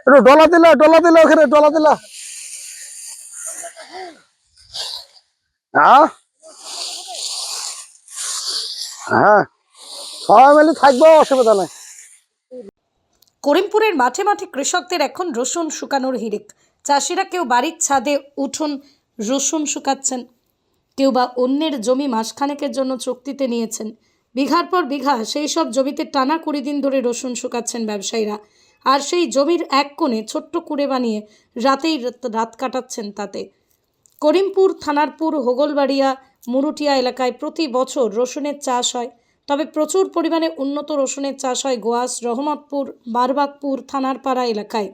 একটু ডলা দিলা ওখানে ডলা দিলা। হ্যাঁ হ্যাঁ, সবাই মিলে থাকবো, অসুবিধা নাই। করিমপুরের মাঠে মাঠে কৃষকদের এখন রসুন শুকানোর হিড়িক। চাষিরা কেউ বাড়ির ছাদে উঠোন রসুন শুকাচ্ছেন, কেউ বা অন্যের জমি মাসখানেকের জন্য চুক্তিতে নিয়েছেন। বিঘার পর বিঘা সেই সব জমিতে টানা 20 দিন ধরে রসুন শুকাচ্ছেন ব্যবসায়ীরা। আর সেই জমির এক কোণে ছোট্ট কুড়ে বানিয়ে রাতেই রাত কাটাচ্ছেন তাতে। করিমপুর থানারপুর হোগলবাড়িয়া মুরুটিয়া এলাকায় প্রতি বছর রসুনের চাষ হয়, তবে প্রচুর পরিমাণে উন্নত রসুনের চাষ হয় গোয়াস, রহমতপুর, বারবাগপুর থানারপাড়া এলাকায়।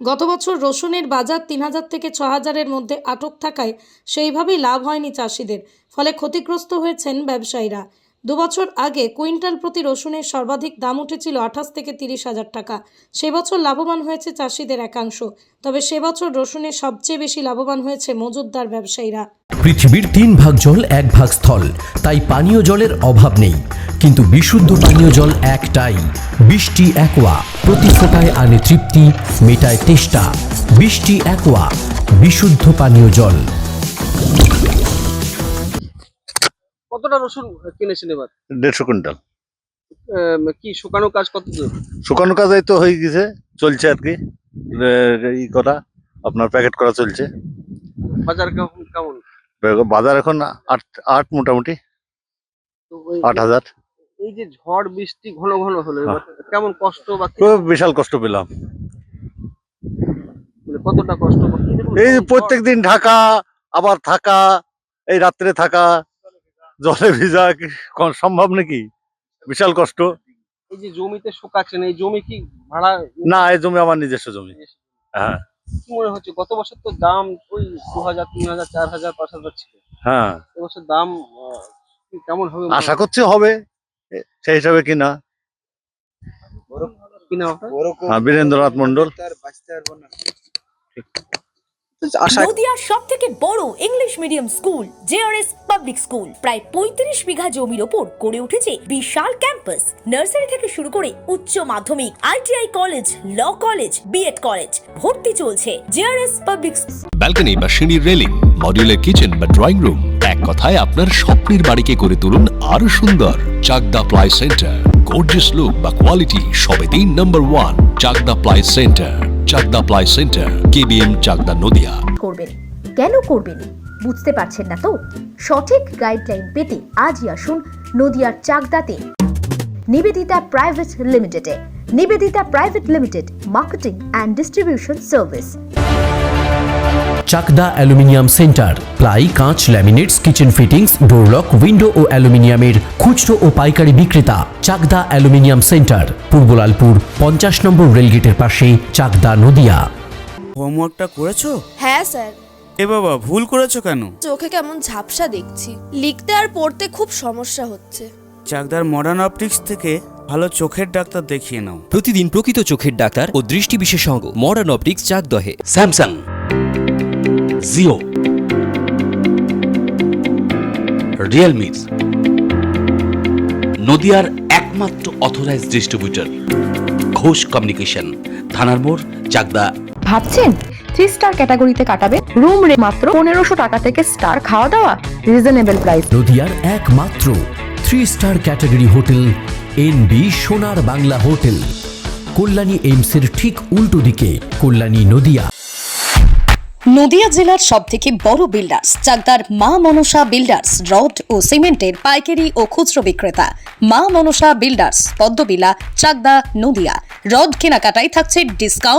গত বছর রসুনের বাজার 3000 থেকে 6000-এর মধ্যে আটক থাকায় সেইভাবেই লাভ হয়নি চাষিদের, ফলে ক্ষতিগ্রস্ত হয়েছেন ব্যবসায়ীরা। 2 বছর আগে কুইন্টাল প্রতি রসুনের সর্বাধিক দাম উঠেছিল 28 থেকে 30,000 টাকা। সে বছর লাভবান হয়েছে চাষিদের একাংশ, তবে সে বছর রসুনের সবচেয়ে বেশি লাভবান হয়েছে মজুতদার ব্যবসায়ীরা। পৃথিবীর 3 ভাগ জল 1 ভাগ স্থল, তাই পানীয় জলের অভাব নেই, কিন্তু বিশুদ্ধ পানীয় জল একটাই, বৃষ্টি অ্যাকোয়া। প্রতি ফোঁটায় আনে তৃপ্তি, মেটায় তেষ্টা। বৃষ্টি অ্যাকোয়া, বিশুদ্ধ পানীয় জল। কতটা রসুন কিনেছেন এবার? 150 কুইন্টাল। কি শুকানো কাজ কত দূর? শুকানো কাজ এই তো হয়ে গেছে, চলছে আর কি। ই করা আপনার প্যাকেট করা চলছে। বাজার কেমন? বাজার এখন আট মোটামুটি তো 8,000। এই যে ঝড় বৃষ্টি ঘন ঘন হলো, এবার কেমন কষ্ট বা খুব বিশাল কষ্ট পেলাম। মানে কতটা কষ্ট বা কিরকম এই ঝড়? প্রত্যেক দিন ঢাকা, আবার থাকা, এই রাত্রে থাকা, জলে ভিজা সম্ভব নাকি? বিশাল কষ্ট। এই যে জমিতে শুকাচ্ছেন, এই জমি কি ভাড়া? না, এই জমি আমার নিজস্ব জমি। হ্যাঁ কি মনে হচ্ছে গত বছর তো দাম ওই 2000, 3000, 4000, 5000 ছিল, হ্যাঁ, এবছর দাম কি কেমন হবে? আশা করছি হবে সেই হিসাবে কিনা। কিনা বীরেন্দ্রনাথ মন্ডল। নদিয়ার সবথেকে বড় English medium school JRS public school প্রায় 35 বিঘা জমির ওপর গড়ে উঠেছে বিশাল ক্যাম্পাস। নার্সারি থেকে শুরু করে উচ্চ মাধ্যমিক, ITI college, law college, BEd college, ভর্তি চলছে জেআরএস পাবলিক। ব্যালকনি বা সিঁড়ির রেলিং, মডিউলার কিচেন বা ড্রয়িং রুম, এক কথায় আপনার স্বপ্নের বাড়িকে করে তুলুন আরো সুন্দর। Chakdah ply centre, gorgeous look বা কোয়ালিটি সবেতেই number 1। Chakdah ply centre, Chakdah ply centre, KBM, Chakdah, Nadia. করবেন কেন করবেন বুঝতে পারছেন না তো? সঠিক গাইডলাইন পেতে আজই আসুন নদিয়ার চাকদাতে নিবেদিতা প্রাইভেট লিমিটেডে। Nivedita private limited, marketing and distribution service. Chakdah aluminium centre, ply, কাঁচ, laminates, kitchen fittings, doorlock, window ও অ্যালুমিনিয়ামের খুচরো ও পাইকারি বিক্রেতা। চাকদা অ্যালুমিনিয়াম সেন্টার, পূর্বলালপুর 50 নম্বর রেলগেটের পাশে, চাকদা, নদিয়া। হোমওয়ার্কটা করেছো? হ্যাঁ স্যার। এ বাবা, ভুল করেছো কেন? চোখে কেমন ঝাপসা দেখছি, লিখতে আর পড়তে খুব সমস্যা হচ্ছে। চাকদার মডার্ন অপটিক্স থেকে ভালো চোখের ডাক্তার দেখিয়ে নাও। প্রতিদিন প্রকৃত চোখের ডাক্তার ও দৃষ্টি বিশেষজ্ঞ মডার্ন অপটিক্স, চাকদহে। স্যামসাং, জিও, রিয়েলমি, নদিয়ার একমাত্র অথরাইজড ডিস্ট্রিবিউটর ঘোষ কমিউনিকেশন, থানার মোড়, চাকদা। ভাবছেন 3 স্টার ক্যাটাগরিতে কাটাবে? রুম রে মাত্র 1500 টাকা থেকে স্টার, খাওয়া দাওয়া রিজনেবল প্রাইস। নদিয়ার একমাত্র 3 স্টার ক্যাটাগরি হোটেল এনবি সোনার বাংলা হোটেল, কল্যাণী এইমসের ঠিক উল্টো দিকে, কল্যাণী, নদিয়া। নদিয়া জেলার সবথেকে বড় বিল্ডার্স চাকদার মা মনসা বিল্ডার্স, রড ও সিমেন্টের পাইকারি ও খুচরো বিক্রেতা। মা মনসা বিল্ডার্স, পদ্মবিলা, চাকদা, নদিয়া। রড কেনাকাটায় থাকছে ডিসকাউন্ট।